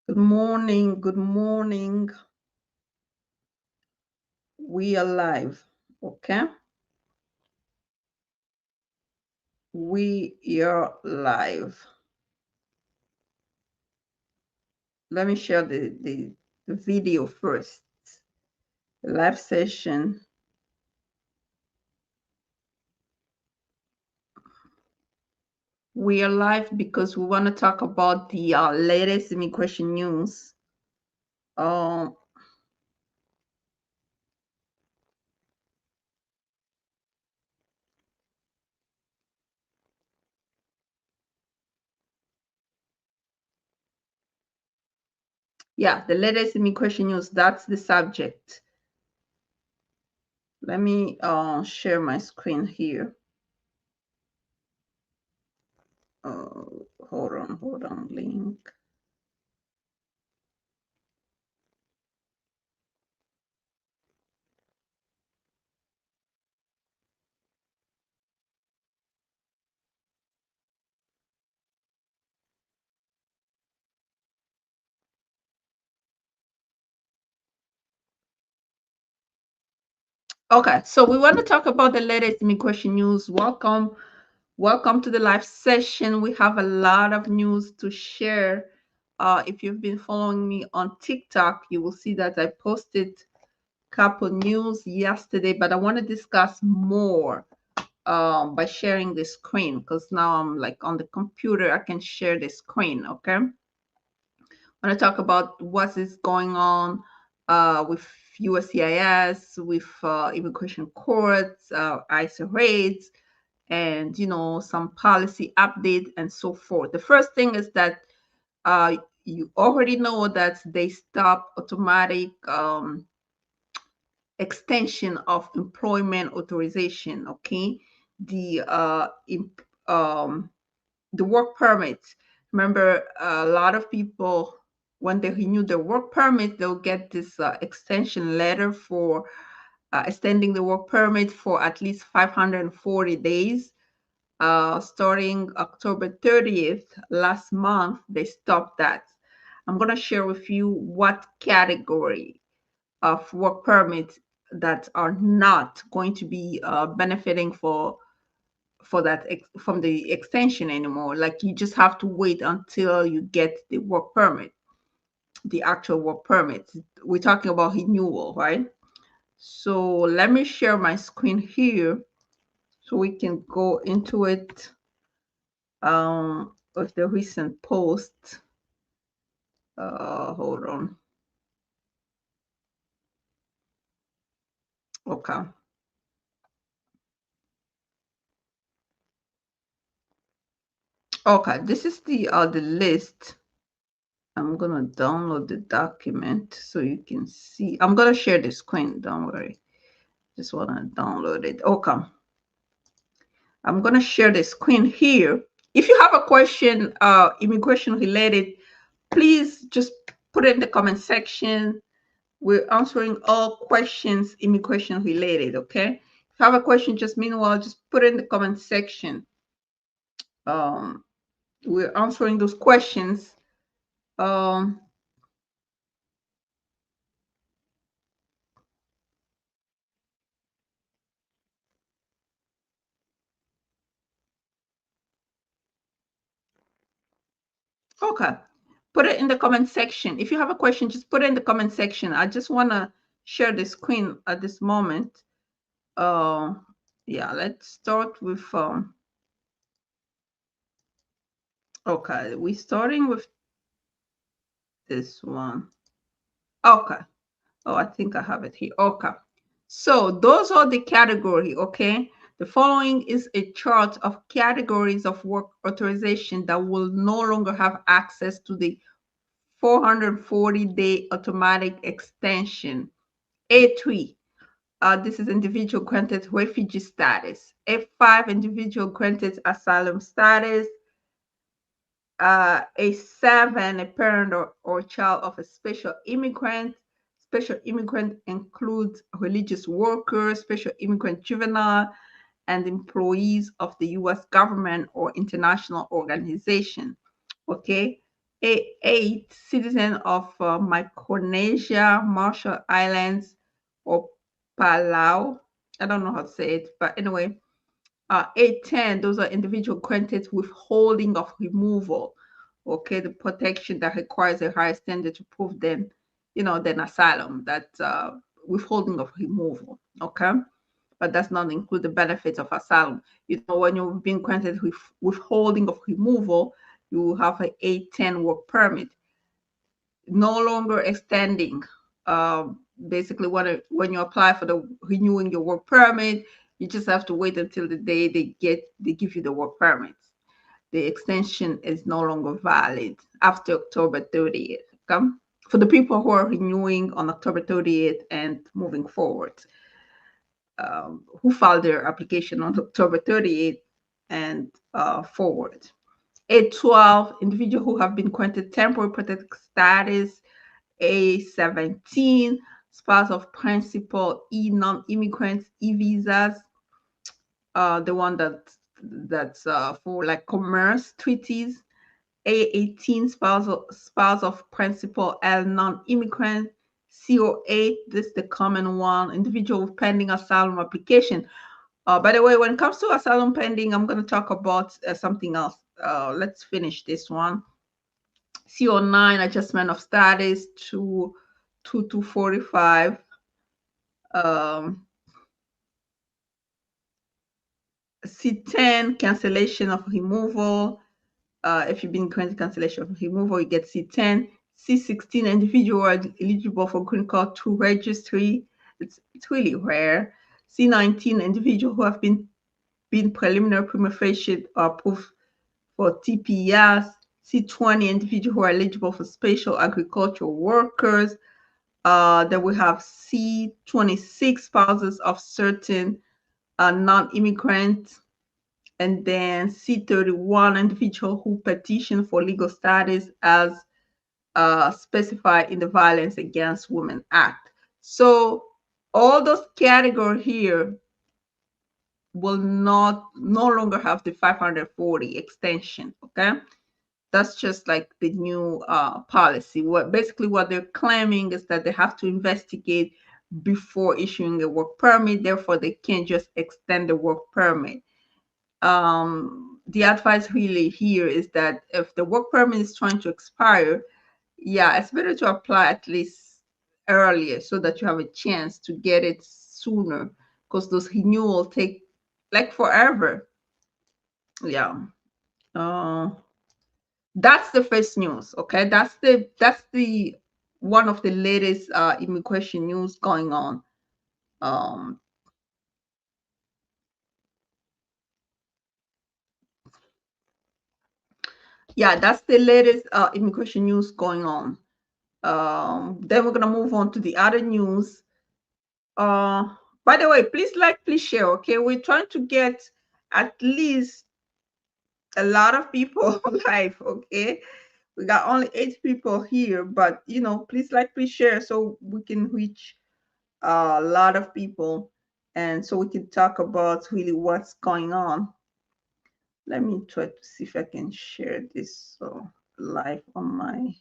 Good morning. Good morning. We are live. Okay. We are live. Let me share the video first. The live session. We are live because we want to talk about the latest immigration news. Um, yeah, the latest immigration news. That's the subject. Let me share my screen here. Hold on, link. Okay, so we want to talk about the latest immigration news. Welcome to the live session. We have a lot of news to share. If you've been following me on TikTok, you will see that I posted a couple news yesterday, but I want to discuss more by sharing the screen because now I'm like on the computer. I can share the screen. Okay. I want to talk about what is going on with USCIS, with immigration courts, ICE raids, and some policy update and so forth. The first thing is that you already know that they stop automatic extension of employment authorization. Okay, the the work permits. Remember, a lot of people, when they renew their work permit, they'll get this extension letter for extending the work permit for at least 540 days. Starting October 30th last month, they stopped that. I'm going to share with you what category of work permits that are not going to be benefiting for that from the extension anymore. Like you just have to wait until you get the work permit, the actual work permit. We're talking about renewal, right? So let me share my screen here so we can go into it with the recent post. Hold on. Okay. Okay, this is the list. I'm gonna download the document so you can see. I'm gonna share the screen, don't worry. Just wanna download it. Okay. I'm gonna share the screen here. If you have a question, immigration related, please just put it in the comment section. We're answering all questions immigration related, okay? If you have a question, just meanwhile, just put it in the comment section. Um, we're answering those questions. Um, okay. Put it in the comment section. If you have a question, just put it in the comment section. I just want to share the screen at this moment. Uh, yeah, let's start with okay, we're starting with this one. Okay. Oh, I think I have it here. Okay. So those are the category, okay? The following is a chart of categories of work authorization that will no longer have access to the 440-day automatic extension. A3, this is individual granted refugee status. A5, individual granted asylum status. A7, a parent or child of a special immigrant. Special immigrant includes religious workers, special immigrant juvenile, and employees of the U.S. government or international organization. Okay. Eight citizen of Micronesia, Marshall Islands, or Palau. I don't know how to say it, but anyway, 810, those are individual granted withholding of removal. Okay, the protection that requires a higher standard to prove then, than asylum, that withholding of removal. Okay, but does not include the benefits of asylum. When you've been granted withholding of removal, you have an 810 work permit, no longer extending. Basically, when you apply for the renewing your work permit, you just have to wait until the day they give you the work permit. The extension is no longer valid after October 30th. Okay? For the people who are renewing on October 30th and moving forward, who filed their application on October 30th and forward. 812, individuals who have been granted temporary protected status. A17, spouse of principal. E, non-immigrants. E visas, the one that's for like commerce treaties. A18, spouse of principal. L, non-immigrant. CO8, this is the common one, individual with pending asylum application. By the way, when it comes to asylum pending, I'm going to talk about something else. Let's finish this one. CO9, adjustment of status to 2245. C10, cancellation of removal. If you've been granted cancellation of removal, you get C10. C16, individual eligible for green card to registry. It's really rare. C19, individual who have been preliminary prima facie approved for TPS. C20, individual who are eligible for special agricultural workers. Then we have C26, spouses of certain non-immigrants. And then C31, individual who petition for legal status as specified in the Violence Against Women Act. So all those categories here will no longer have the 540 extension. Okay, that's just like the new policy. What they're claiming is that they have to investigate before issuing a work permit. Therefore, they can't just extend the work permit. The advice really here is that if the work permit is trying to expire, yeah, it's better to apply at least earlier so that you have a chance to get it sooner, because those renewals take like forever. Yeah. That's the first news. Okay, that's the one of the latest immigration news going on. Yeah, that's the latest immigration news going on. Then we're gonna move on to the other news. By the way, please like, please share. Okay, we're trying to get at least a lot of people live. Okay, we got only 8 people here, but please like, please share so we can reach a lot of people, and so we can talk about really what's going on. Let me try to see if I can share this live on my.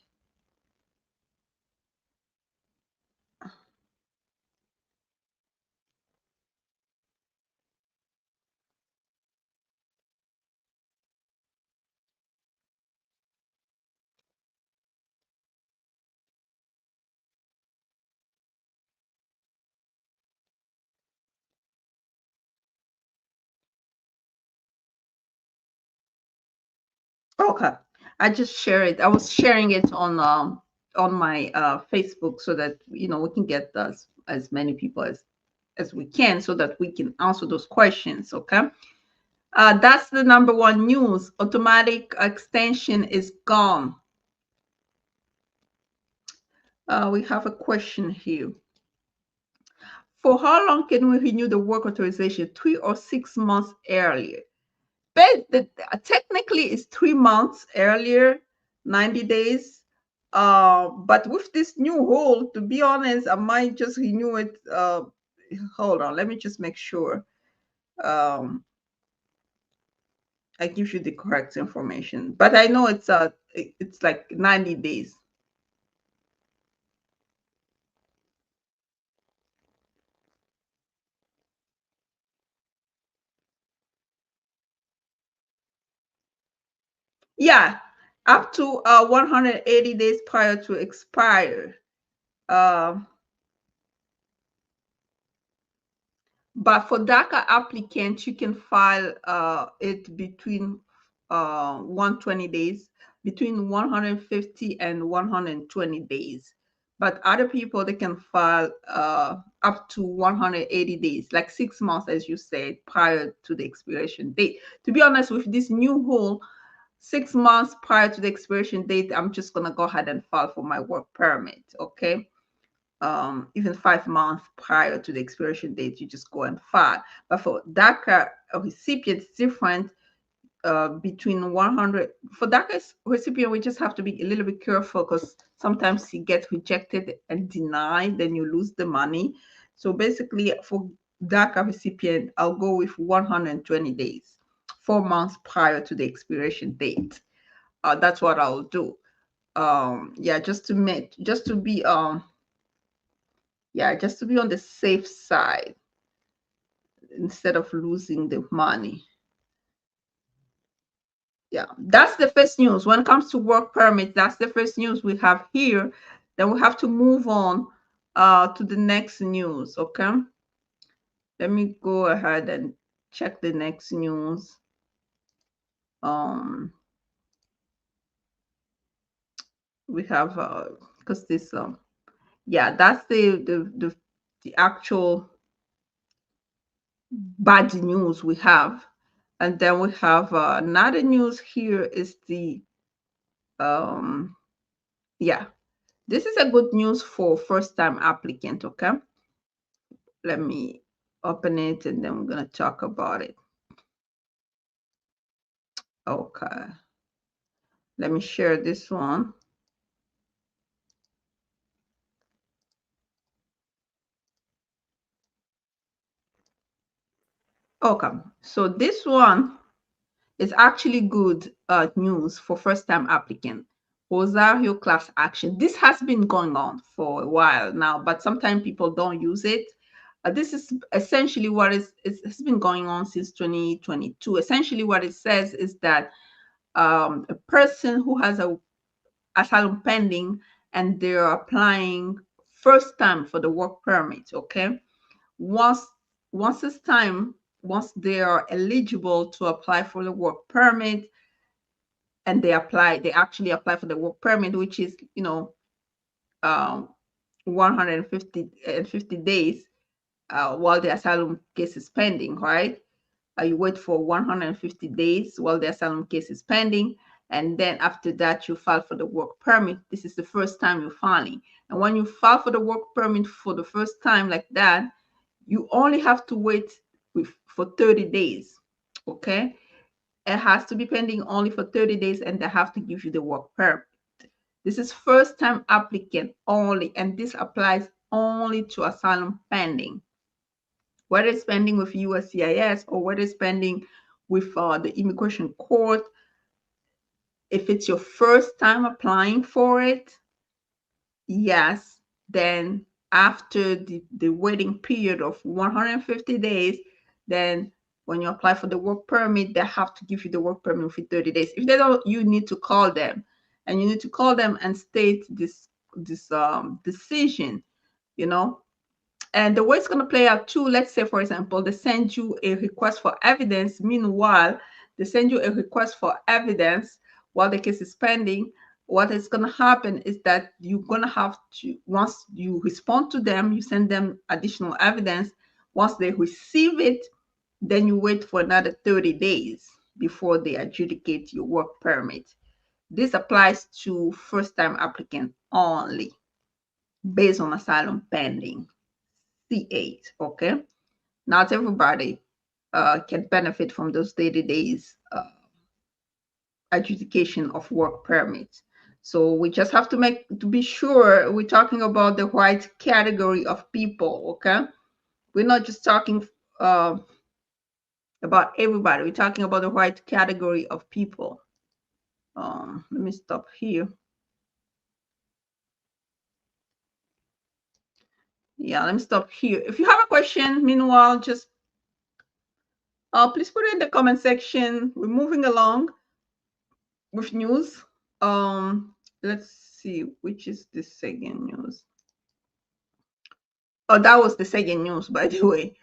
Okay, I just share it. I was sharing it on my Facebook so that we can get as many people as we can so that we can answer those questions. Okay, that's the number one news. Automatic extension is gone. We have a question here. For how long can we renew the work authorization? 3 or 6 months earlier? But technically, it's 3 months earlier, 90 days. But with this new rule, to be honest, I might just renew it. Hold on, let me just make sure. I give you the correct information, but I know it's like 90 days. Yeah, up to 180 days prior to expire. Um, but for DACA applicants, you can file it between 120 days, between 150 and 120 days. But other people, they can file up to 180 days, like 6 months, as you said, prior to the expiration date. To be honest, with this new rule, 6 months prior to the expiration date, I'm just gonna go ahead and file for my work permit. Okay. Even 5 months prior to the expiration date, you just go and file. But for DACA recipients, it's different. Between 100 for DACA recipient, we just have to be a little bit careful because sometimes you get rejected and denied, then you lose the money. So basically, for DACA recipient, I'll go with 120 days, 4 months prior to the expiration date. That's what I'll do. Yeah, just to be yeah, just to be on the safe side instead of losing the money. Yeah, that's the first news. When it comes to work permits, that's the first news we have here. Then we have to move on to the next news. Okay, let me go ahead and check the next news. Um, we have because this yeah, that's the actual bad news we have, and then we have another news here is the um yeah, this is a good news for first time applicant. Okay, let me open it and then we're going to talk about it. Okay, let me share this one. Okay, so this one is actually good news for first time applicant. Rosario class action. This has been going on for a while now, but sometimes people don't use it. This is essentially what it's been going on since 2022. Essentially, what it says is that a person who has a asylum pending and they're applying first time for the work permit. Okay, once once it's time, once they are eligible to apply for the work permit, and they actually apply for the work permit, which is, um 150 days while the asylum case is pending, right? You wait for 150 days while the asylum case is pending, and then after that you file for the work permit. This is the first time you're filing, and when you file for the work permit for the first time like that, you only have to wait for 30 days. Okay, it has to be pending only for 30 days, and they have to give you the work permit. This is first time applicant only, and this applies only to asylum pending, whether it's pending with USCIS or whether it's pending with the immigration court. If it's your first time applying for it, yes, then after the waiting period of 150 days, then when you apply for the work permit, they have to give you the work permit within 30 days. If they don't, you need to call them, and you need to call them and state this decision, you know. And the way it's going to play out too, let's say, for example, they send you a request for evidence. Meanwhile, they send you a request for evidence while the case is pending. What is going to happen is that you're going to have to, once you respond to them, you send them additional evidence. Once they receive it, then you wait for another 30 days before they adjudicate your work permit. This applies to first-time applicant only based on asylum pending. C8. Okay, not everybody can benefit from those 30 days adjudication of work permits. So we just have to be sure we're talking about the right category of people. Okay, we're not just talking about everybody. We're talking about the white category of people. Let me stop here. Yeah, let me stop here. If you have a question, meanwhile, just please put it in the comment section. We're moving along with news. Let's see, which is the second news. Oh, that was the second news, by the way.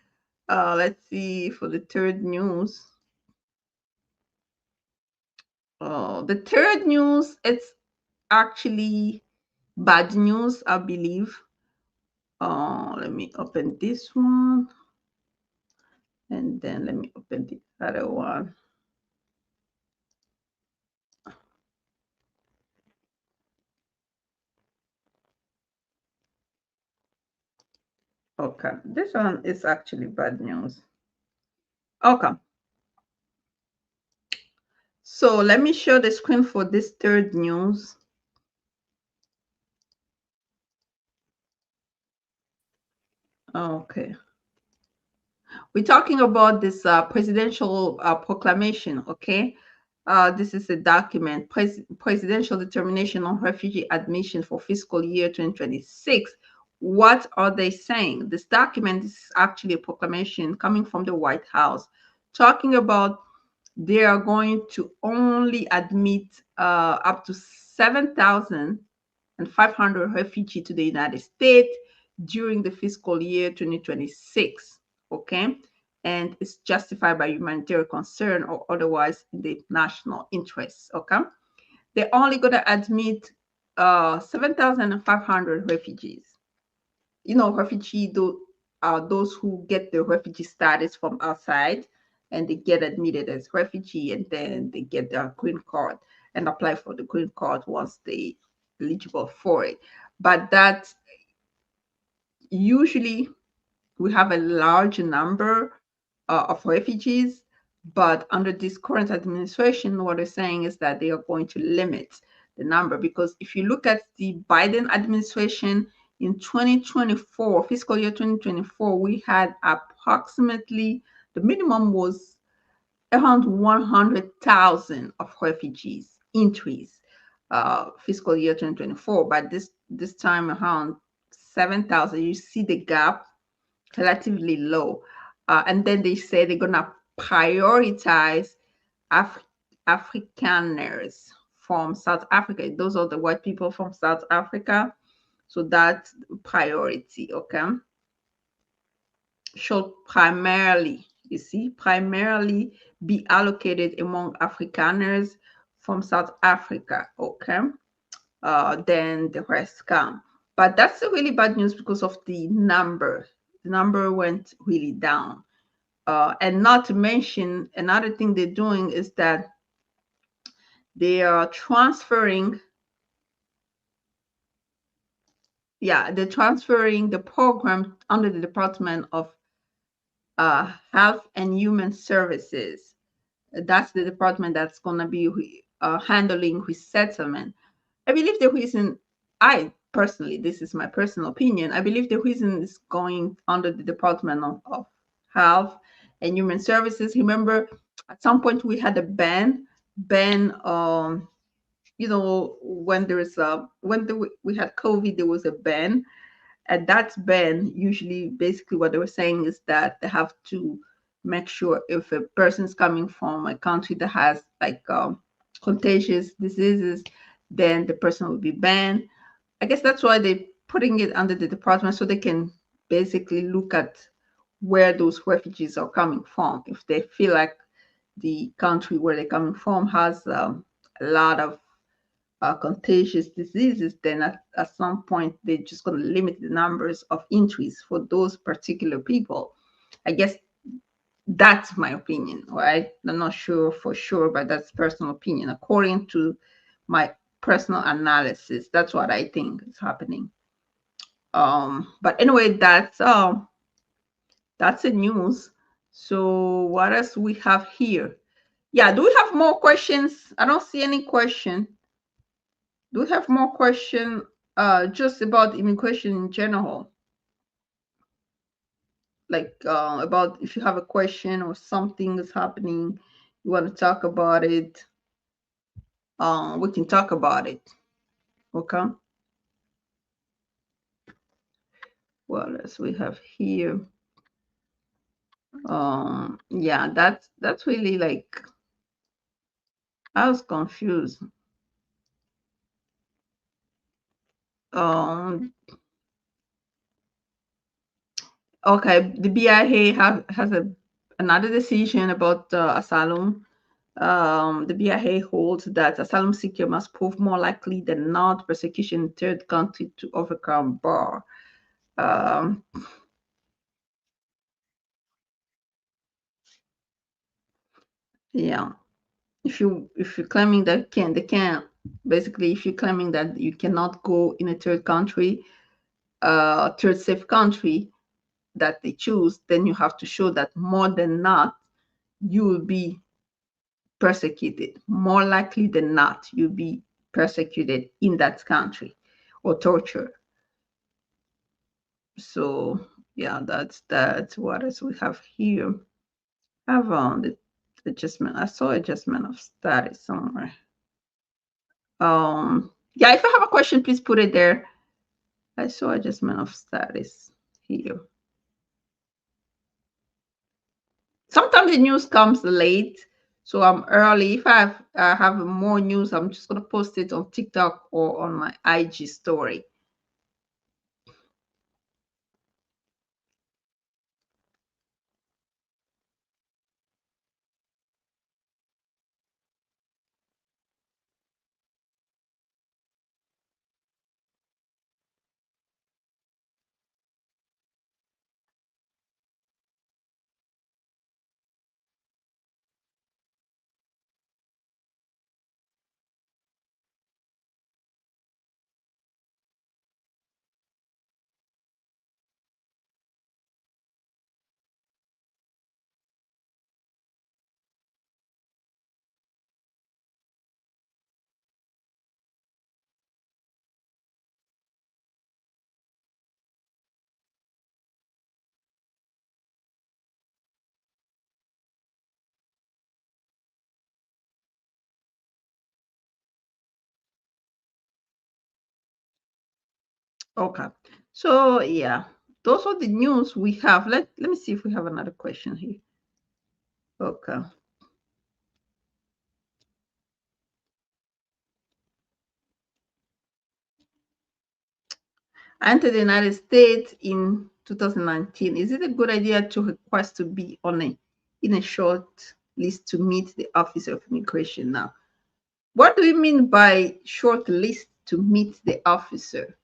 Let's see for the third news. The third news, it's actually bad news, I believe. Let me open this one, and then let me open the other one. Okay, this one is actually bad news. Okay, so let me share the screen for this third news. Okay, we're talking about this presidential proclamation. Okay, this is a document, presidential determination on refugee admission for fiscal year 2026. What are they saying? This document is actually a proclamation coming from the White House, talking about they are going to only admit up to 7,500 refugees to the United States during the fiscal year 2026. Okay. And it's justified by humanitarian concern or otherwise in the national interest. Okay. They're only going to admit 7,500 refugees. You know, refugee are those who get the refugee status from outside and they get admitted as refugee and then they get their green card and apply for the green card once they eligible for it. But that usually we have a large number of refugees, but under this current administration, what they're saying is that they are going to limit the number because if you look at the Biden administration in 2024, fiscal year 2024, we had approximately the minimum was around 100,000 of refugees entries fiscal year 2024, but this time around 7,000. You see the gap relatively low. And then they say they're going to prioritize Afrikaners from South Africa. Those are the white people from South Africa. So that's priority, okay? Should primarily, you see, primarily be allocated among Afrikaners from South Africa, okay? Then the rest come. But that's really bad news because of the number. The number went really down. And not to mention, another thing they're doing is that they are transferring, they're transferring the program under the Department of Health and Human Services. That's the department that's going to be handling resettlement. I believe the reason, I personally, this is my personal opinion, I believe the reason is going under the Department of Health and Human Services. Remember, at some point we had a ban, you know, when there's we had COVID, there was a ban. And that ban, usually, basically, what they were saying is that they have to make sure if a person's coming from a country that has like contagious diseases, then the person will be banned. I guess that's why they're putting it under the department so they can basically look at where those refugees are coming from. If they feel like the country where they're coming from has a lot of contagious diseases, then at some point they're just going to limit the numbers of entries for those particular people. I guess that's my opinion, right? I'm not sure for sure, but that's personal opinion. According to my personal analysis, that's what I think is happening. But anyway, that's the news. So what else we have here? Yeah, do we have more questions? I don't see any question. Do we have more question just about immigration in general? like about if you have a question or something is happening, you want to talk about it, we can talk about it. Okay. What else we have here? Yeah, that's really like I was confused. Um, okay, the BIA has another decision about asylum. The BIA holds that asylum seeker must prove more likely than not persecution in third country to overcome bar. Um, yeah, if you're claiming that they can't basically if you're claiming that you cannot go in a third country, third safe country that they choose, then you have to show that more than not you will be persecuted. More likely than not, you'll be persecuted in that country or tortured. So yeah, that's what else we have here. I have the adjustment. I saw adjustment of status somewhere. Yeah, if you have a question, please put it there. I saw adjustment of status here. Sometimes the news comes late, so I'm early. If have more news, I'm just gonna post it on TikTok or on my IG story. Okay. So yeah, those are the news we have. Let me see if we have another question here. Okay. I entered the United States in 2019. Is it a good idea to request to be on a in a short list to meet the Officer of Immigration now? What do you mean by short list to meet the Officer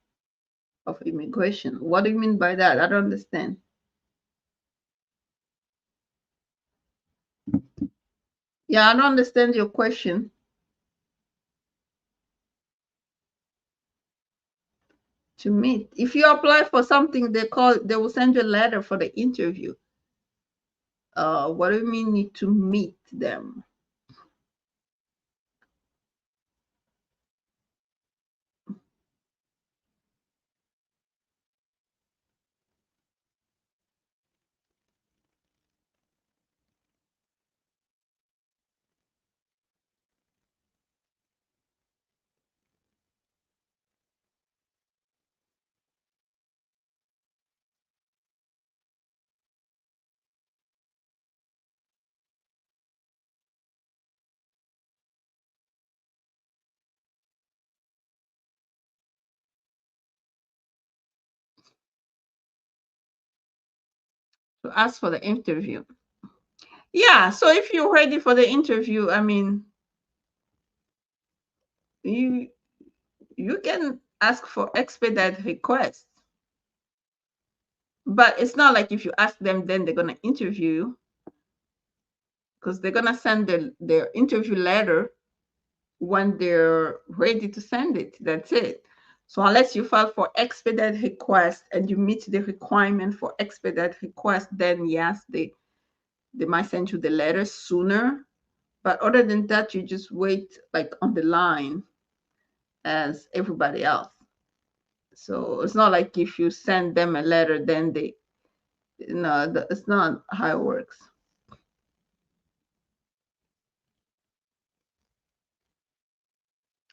of Immigration? What do you mean by that? I don't understand. Yeah, I don't understand your question. To meet. If you apply for something, they will send you a letter for the interview. What do you mean need to meet them? To ask for the interview. Yeah, so if you're ready for the interview, I mean, you you can ask for expedite request. But it's not like if you ask them, then they're gonna interview you because they're gonna send their interview letter when they're ready to send it. That's it. So unless you file for expedite request and you meet the requirement for expedite request, then yes, they might send you the letter sooner. But other than that, you just wait like on the line as everybody else. So it's not like if you send them a letter, then No, it's not how it works.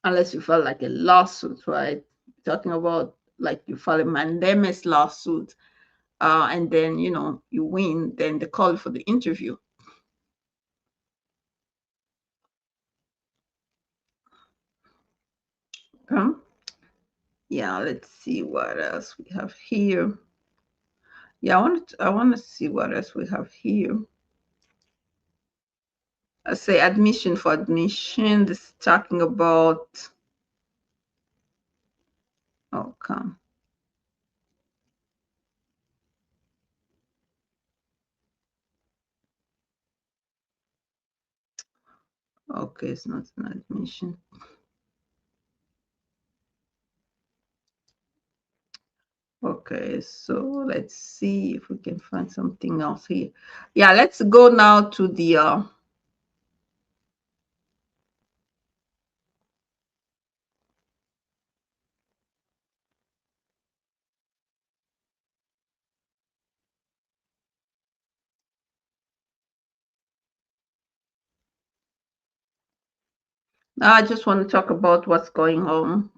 Unless you file like a lawsuit, right? Talking about like you file a mandamus lawsuit, and then you win, then they call you for the interview. Yeah, let's see what else we have here. Yeah, I want to see what else we have here. I say admission for admission. This is talking about. Oh, come. Okay, it's not an admission. Okay, so let's see if we can find something else here. Yeah, let's go now to the I just want to talk about what's going on.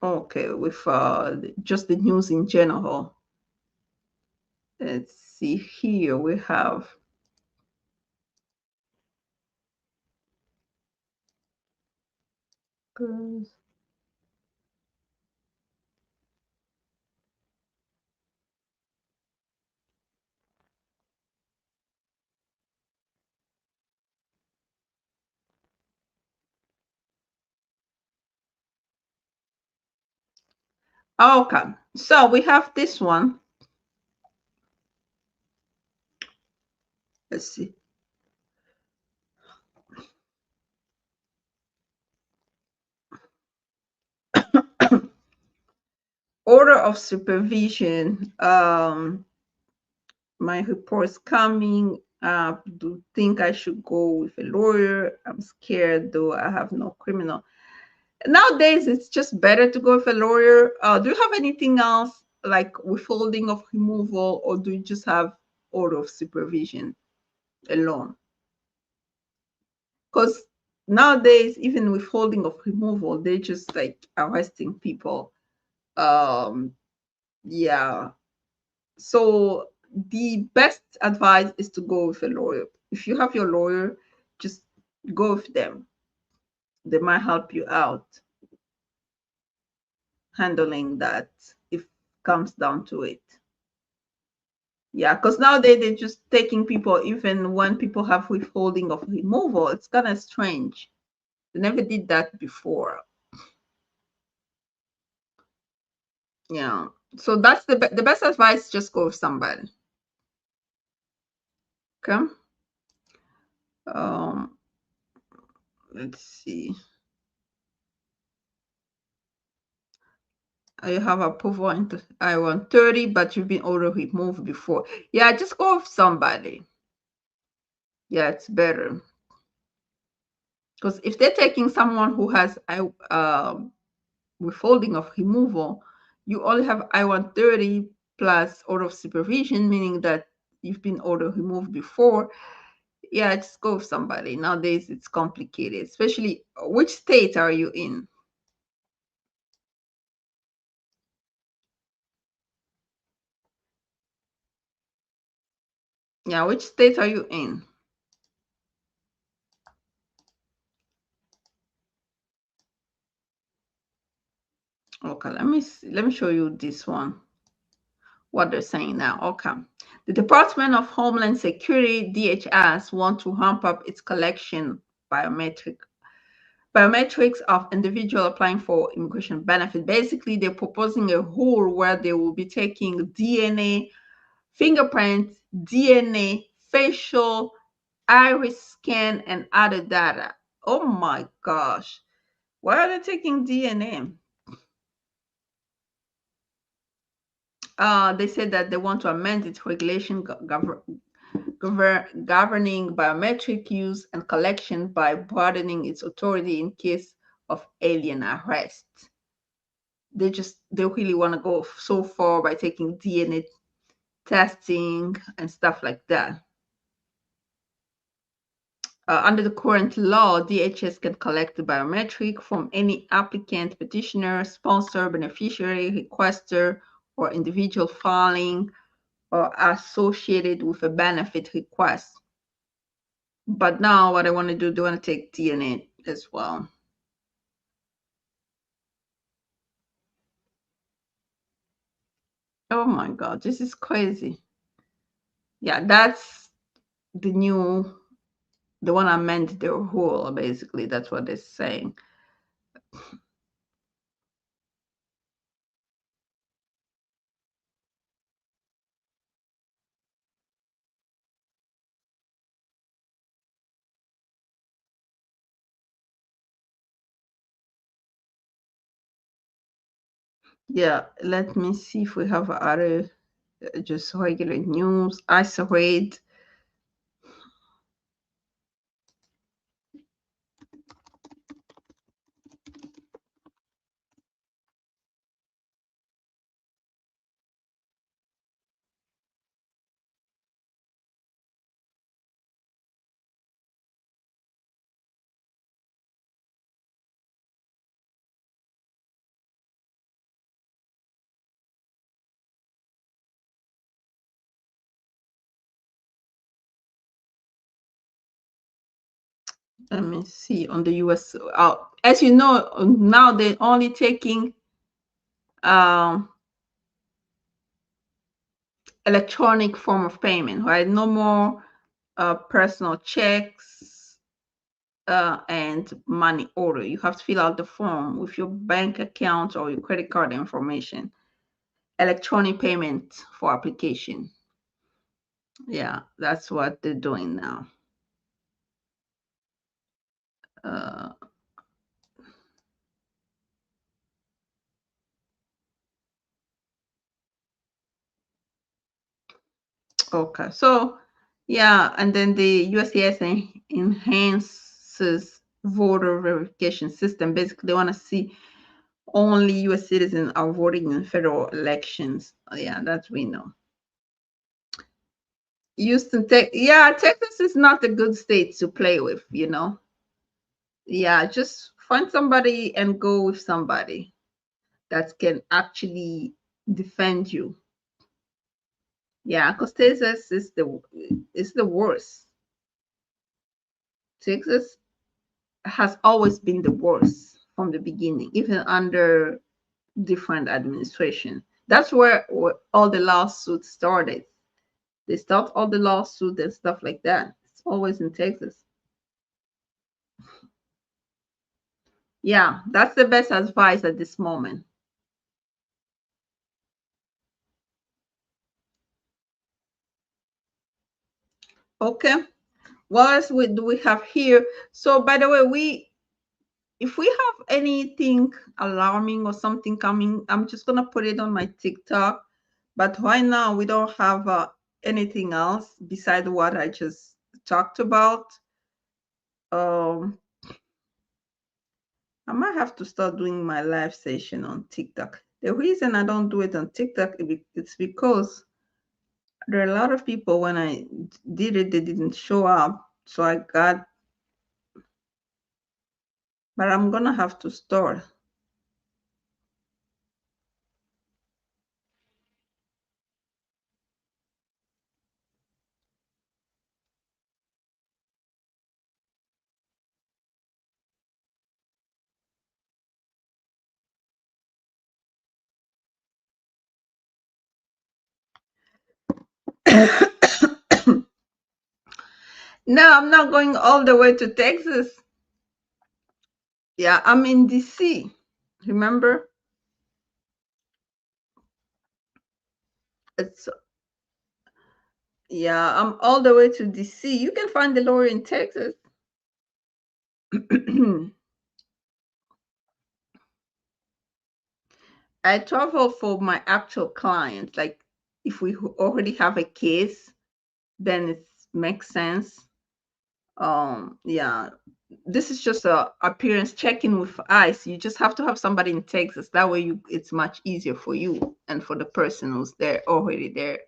Okay, with just the news in general. Let's see here we have. Okay, so we have this one. Let's see. Order of supervision. My report's coming. Do think I should go with a lawyer? I'm scared, though I have no criminal. Nowadays, it's just better to go with a lawyer. Do you have anything else like withholding of removal, or do you just have order of supervision alone? Because nowadays, even withholding of removal, they just like arresting people. Um, yeah. So the best advice is to go with a lawyer. If you have your lawyer, just go with them. They might help you out handling that if it comes down to it. Yeah, because nowadays they're just taking people, even when people have withholding of removal. It's kind of strange. They never did that before. Yeah. So that's the best advice. Just go with somebody. Okay. Um. Let's see. You have approval into I-130, but you've been already removed before. Yeah, just go with somebody. Yeah, it's better. Because if they're taking someone who has withholding of removal, you only have I-130 plus order of supervision, meaning that you've been order removed before. Yeah, just go with somebody. Nowadays, it's complicated, especially which state are you in? Yeah, which state are you in? Okay, let me show you this one. What they're saying now. Okay. The Department of Homeland Security, DHS, want to ramp up its collection biometrics of individual applying for immigration benefit. Basically, they're proposing a rule where they will be taking DNA, fingerprints, DNA, facial, iris scan, and other data. Oh my gosh. Why are they taking DNA? They said that they want to amend its regulation governing biometric use and collection by broadening its authority in case of alien arrest. they really want to go so far by taking DNA testing and stuff like that. Under the current law, DHS can collect the biometric from any applicant, petitioner, sponsor, beneficiary, requester, or individual filing or associated with a benefit request. But now what I want to do, they want to take DNA as well. Oh my God, this is crazy. Yeah, that's the new, the one I meant the rule, basically. That's what they're saying. Yeah, let me see if we have other just regular news. Isolate. Let me see on the US. As you know, now they're only taking um, electronic form of payment, right? No more personal checks and money order. You have to fill out the form with your bank account or your credit card information. Electronic payment for application. Yeah, that's what they're doing now. Uh, okay, so yeah, and then the USCIS enhances voter verification system. Basically, they want to see only U.S. citizens are voting in federal elections. Yeah, that we know. Houston, yeah, Texas is not a good state to play with, you know. Yeah, just find somebody and go with somebody that can actually defend you. Yeah, because Texas is the worst. Texas has always been the worst from the beginning, even under different administration. That's where all the lawsuits started. They start all the lawsuits and stuff like that. It's always in Texas. Yeah, that's the best advice at this moment. Okay. What else do we have here? So, by the way, if we have anything alarming or something coming, I'm just gonna put it on my TikTok. But right now, we don't have anything else besides what I just talked about. Um, I might have to start doing my live session on TikTok. The reason I don't do it on TikTok it's because there are a lot of people when I did it, they didn't show up. So I got, but I'm gonna have to start. No, I'm not going all the way to Texas. Yeah, I'm in DC. Remember? It's Yeah, I'm all the way to DC. You can find the lawyer in Texas. I travel for my actual clients. Like if we already have a case, then it makes sense. Yeah, this is just a appearance checking with ICE. You just have to have somebody in Texas. That way, it's much easier for you and for the person who's there already there.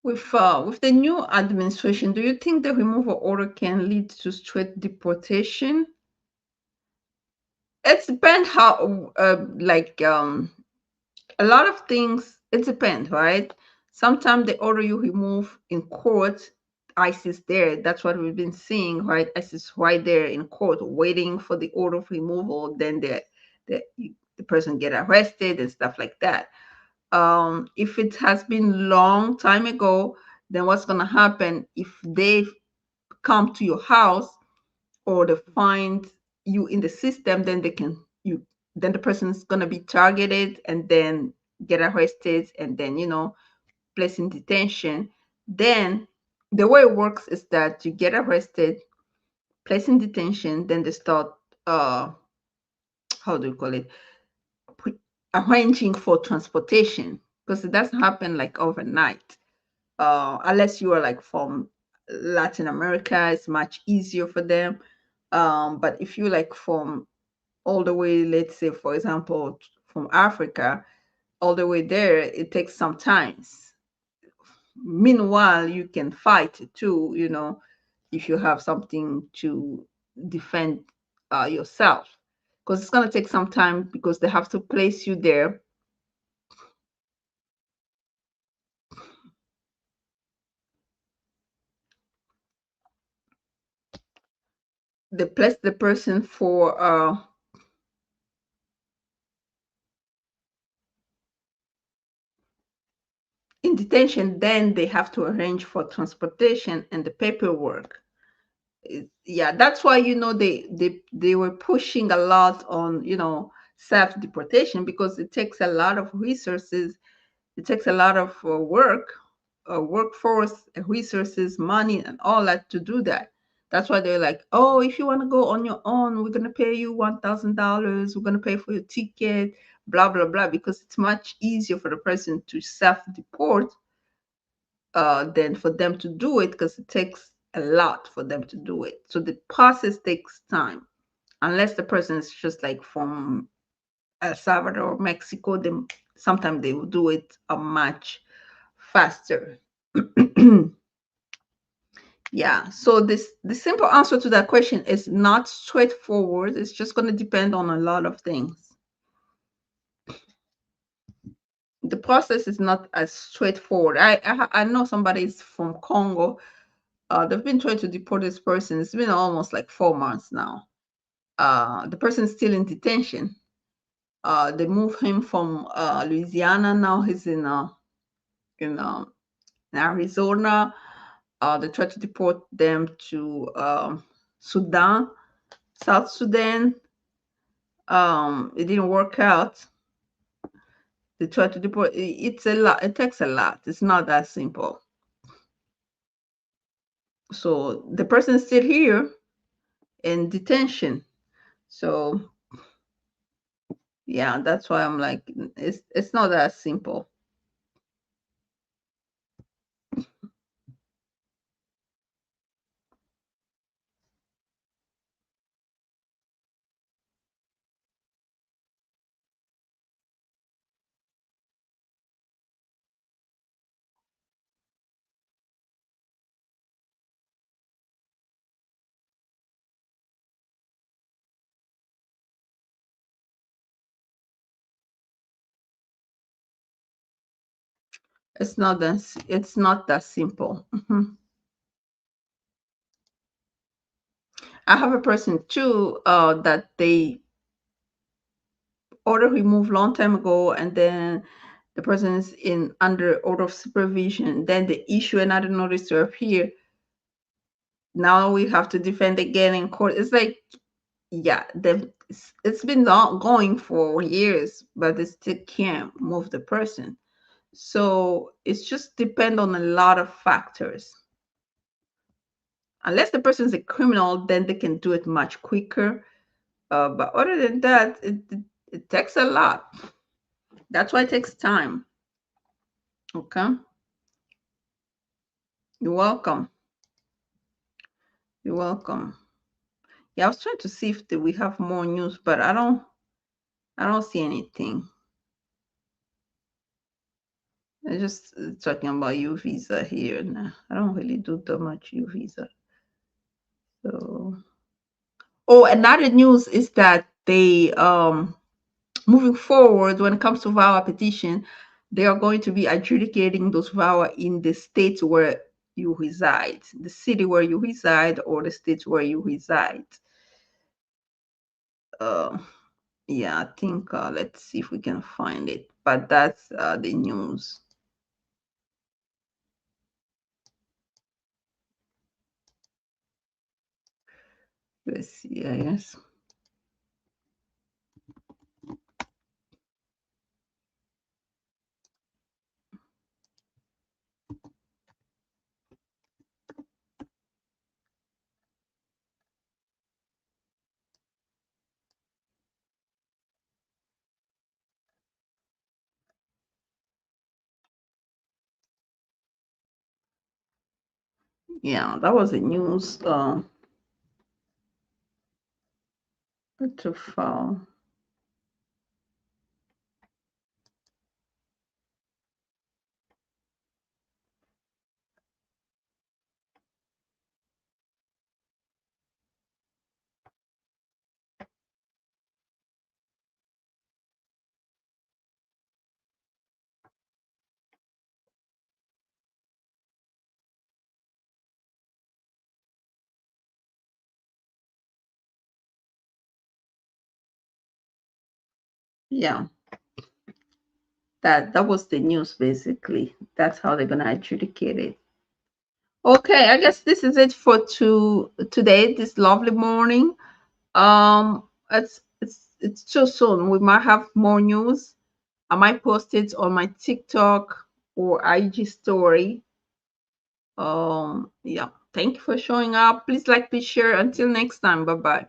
With the new administration, do you think the removal order can lead to straight deportation? It depends how, a lot of things. It depends, right? Sometimes they order you remove in court. ICE is there. That's what we've been seeing, right? ICE is right there in court, waiting for the order of removal. Then the person get arrested and stuff like that. If it has been long time ago, then what's gonna happen if they come to your house or they find you in the system, then they can you then the person is gonna be targeted and then get arrested and then placed in detention. Then the way it works is that you get arrested, placed in detention, then they start uh how do you call it? Arranging for transportation because it doesn't happen like overnight. Unless you are like from Latin America, it's much easier for them. But if you like from all the way, let's say, for example, from Africa, all the way there, it takes some time. Meanwhile, you can fight too, if you have something to defend yourself. Because it's going to take some time because they have to place you there. They place the person for in detention, then they have to arrange for transportation and the paperwork. Yeah, that's why they were pushing a lot on self deportation because it takes a lot of resources. It takes a lot of workforce, resources, money, and all that to do that. That's why they're like, oh, if you want to go on your own, we're gonna pay you $1,000. We're gonna pay for your ticket, blah blah blah, because it's much easier for the person to self deport than for them to do it because it takes a lot for them to do it. So the process takes time. Unless the person is just like from El Salvador, Mexico, then sometimes they will do it a much faster. Yeah. So the simple answer to that question is not straightforward. It's just going to depend on a lot of things. The process is not as straightforward. I know somebody's from Congo. They've been trying to deport this person. It's been almost like 4 months now. The person is still in detention. They moved him from Louisiana. Now he's in, in Arizona. They tried to deport them to Sudan, South Sudan. It didn't work out. They tried to deport. It's a lot. It takes a lot. It's not that simple. So the person is still here in detention. So yeah, that's why I'm like, it's not that simple. It's not that simple. Mhm. I have a person too that they order removed long time ago, and then the person is in under order of supervision. Then they issue another notice to appear. Now we have to defend again in court. It's like, yeah, it's been going for years, but they still can't move the person. So it's just depend on a lot of factors. Unless the person is a criminal, then they can do it much quicker. But other than that, it takes a lot. That's why it takes time. Okay. You're welcome. You're welcome. Yeah, I was trying to see if we have more news, but I don't see anything. I just talking about U visa here now. I don't really do that much U visa. So, oh, another news is that they moving forward when it comes to VAWA petition, they are going to be adjudicating those VAWA in the states where you reside, the city where you reside, or the state where you reside. Uh, yeah, I think let's see if we can find it. But that's the news. Let's see, I guess. Yeah, that was the news. To file. Yeah, that was the news basically. That's how they're gonna adjudicate it. Okay, I guess this is it for today, this lovely morning. It's too soon. We might have more news. I might post it on my TikTok or IG story. Yeah. Thank you for showing up. Please like, please share. Until next time. Bye bye.